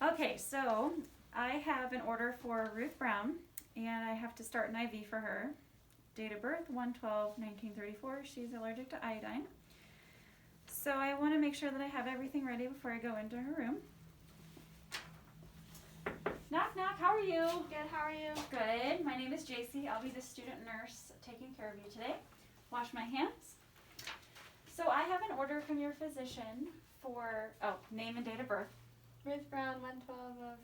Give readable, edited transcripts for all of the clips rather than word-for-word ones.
Okay, so I have an order for Ruth Brown, and I have to start an IV for her. Date of birth 1/12/1934. She's allergic to iodine. So I want to make sure that I have everything ready before I go into her room. Knock, knock. How are you? Good, how are you? Good. My name is JC. I'll be the student nurse taking care of you today. Wash my hands. So I have an order from your physician for, name and date of birth. Ruth Brown, 112 of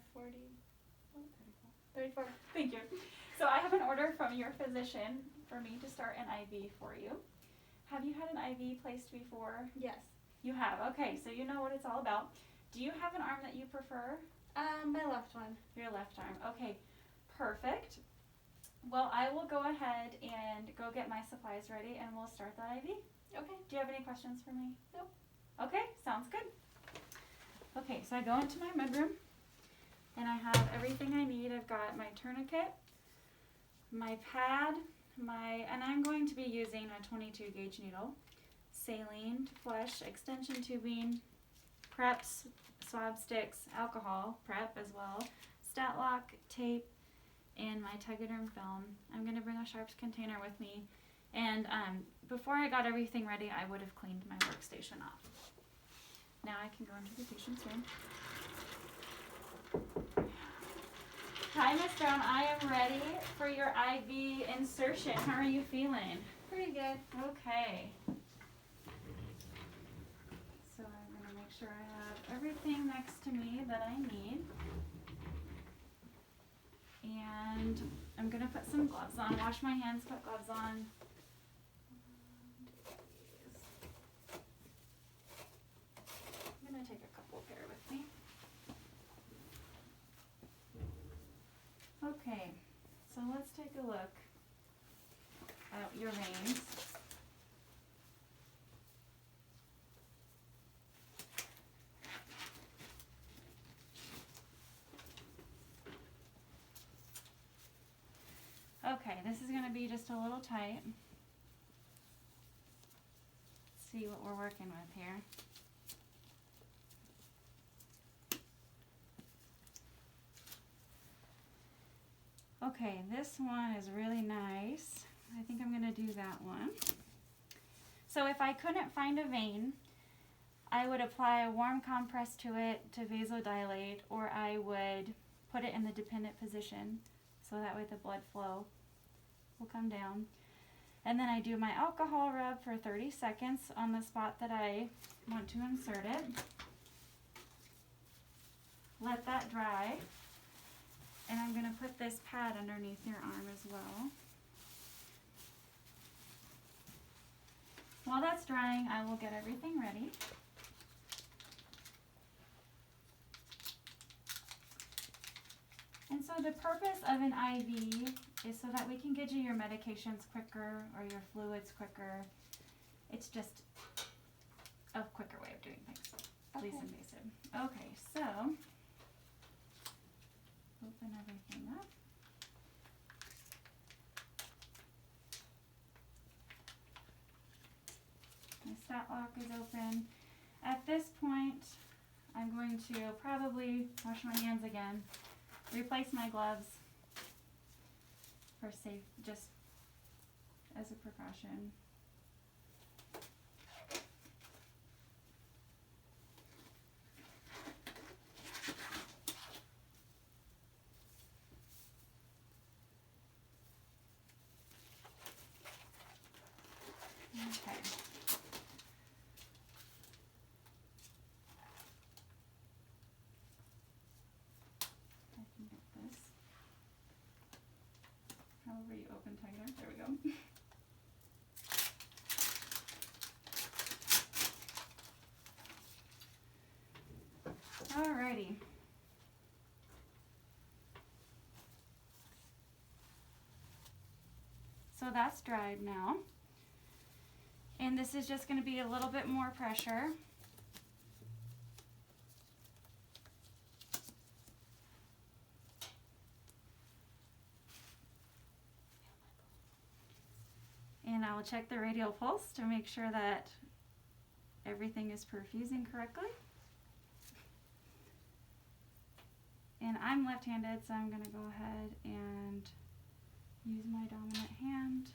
34. Thank you. So I have an order from your physician for me to start an IV for you. Have you had an IV placed before? Yes. You have. Okay, so you know what it's all about. Do you have an arm that you prefer? My left one. Your left arm. Okay, perfect. Well, I will go ahead and go get my supplies ready and we'll start the IV. Okay. Do you have any questions for me? Nope. Okay, sounds good. Okay, so I go into my mudroom and I have everything I need. I've got my tourniquet, my pad, and I'm going to be using a 22 gauge needle, saline to flush, extension tubing, preps, swab sticks, alcohol, prep as well, stat lock, tape, and my Tegaderm film. I'm going to bring a sharps container with me, and before I got everything ready, I would have cleaned my workstation off. Now I can go into the patient's room. Hi, Miss Brown. I am ready for your IV insertion. How are you feeling? Pretty good. Okay. So I'm going to make sure I have everything next to me that I need. And I'm going to put some gloves on. Wash my hands, put gloves on. I'm going to take a couple pair with me. Okay, so let's take a look at your veins. Okay, this is going to be just a little tight. Let's see what we're working with here. Okay, this one is really nice. I think I'm going to do that one. So if I couldn't find a vein, I would apply a warm compress to it to vasodilate, or I would put it in the dependent position so that way the blood flow will come down. And then I do my alcohol rub for 30 seconds on the spot that I want to insert it. Let that dry. And I'm going to put this pad underneath your arm as well. While that's drying, I will get everything ready. And so the purpose of an IV is so that we can get you your medications quicker or your fluids quicker. It's just a quicker way of doing things. Least invasive. Okay, so open everything up. My stat lock is open. At this point, I'm going to probably wash my hands again, replace my gloves for safe, just as a precaution. Okay. I can get this. However you open tighter. There we go. Alrighty. So that's dried now. And this is just going to be a little bit more pressure. And I will check the radial pulse to make sure that everything is perfusing correctly. And I'm left-handed, so I'm gonna go ahead and use my dominant hand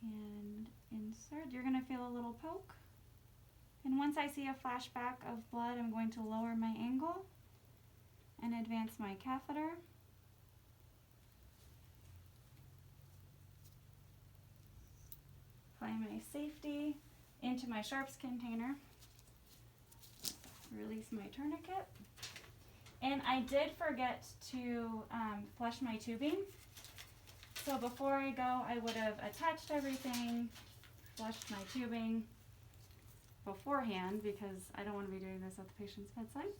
and insert. You're gonna feel a little poke. And once I see a flashback of blood, I'm going to lower my angle and advance my catheter. Apply my safety into my sharps container. Release my tourniquet. And I did forget to flush my tubing. So before I go, I would have attached everything, flushed my tubing beforehand because I don't want to be doing this at the patient's bedside.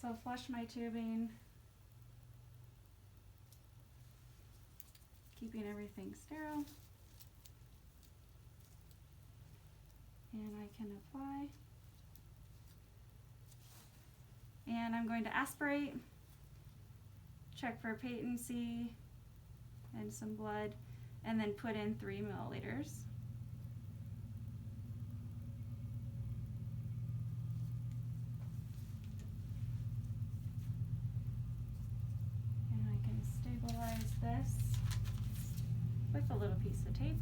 So flush my tubing, keeping everything sterile. And I can apply. And I'm going to aspirate, check for patency and some blood, and then put in 3 milliliters. And I can stabilize this with a little piece of tape.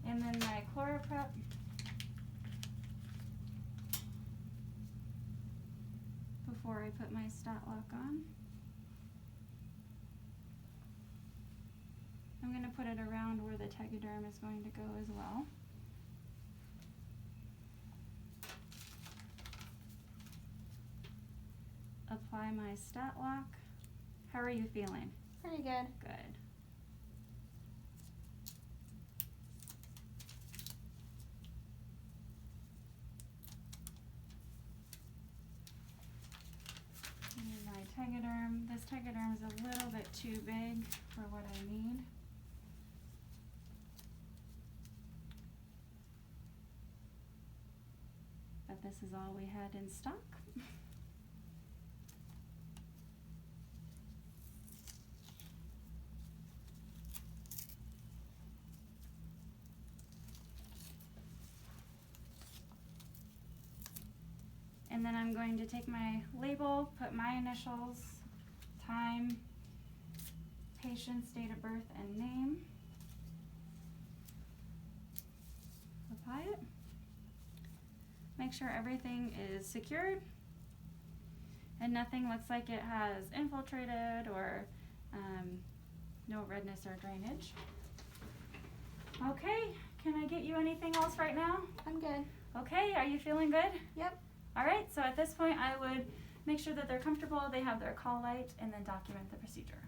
And then my ChloraPrep. Before I put my stat lock on. I'm going to put it around where the tegaderm is going to go as well. Apply my stat lock. How are you feeling? Pretty good. Good. Tegaderm. This tegaderm is a little bit too big for what I need. But this is all we had in stock. And then I'm going to take my label, put my initials, time, patient's date of birth and name. Apply it. Make sure everything is secured and nothing looks like it has infiltrated or no redness or drainage. Okay, can I get you anything else right now? I'm good. Okay, are you feeling good? Yep. All right, so at this point I would make sure that they're comfortable, they have their call light, and then document the procedure.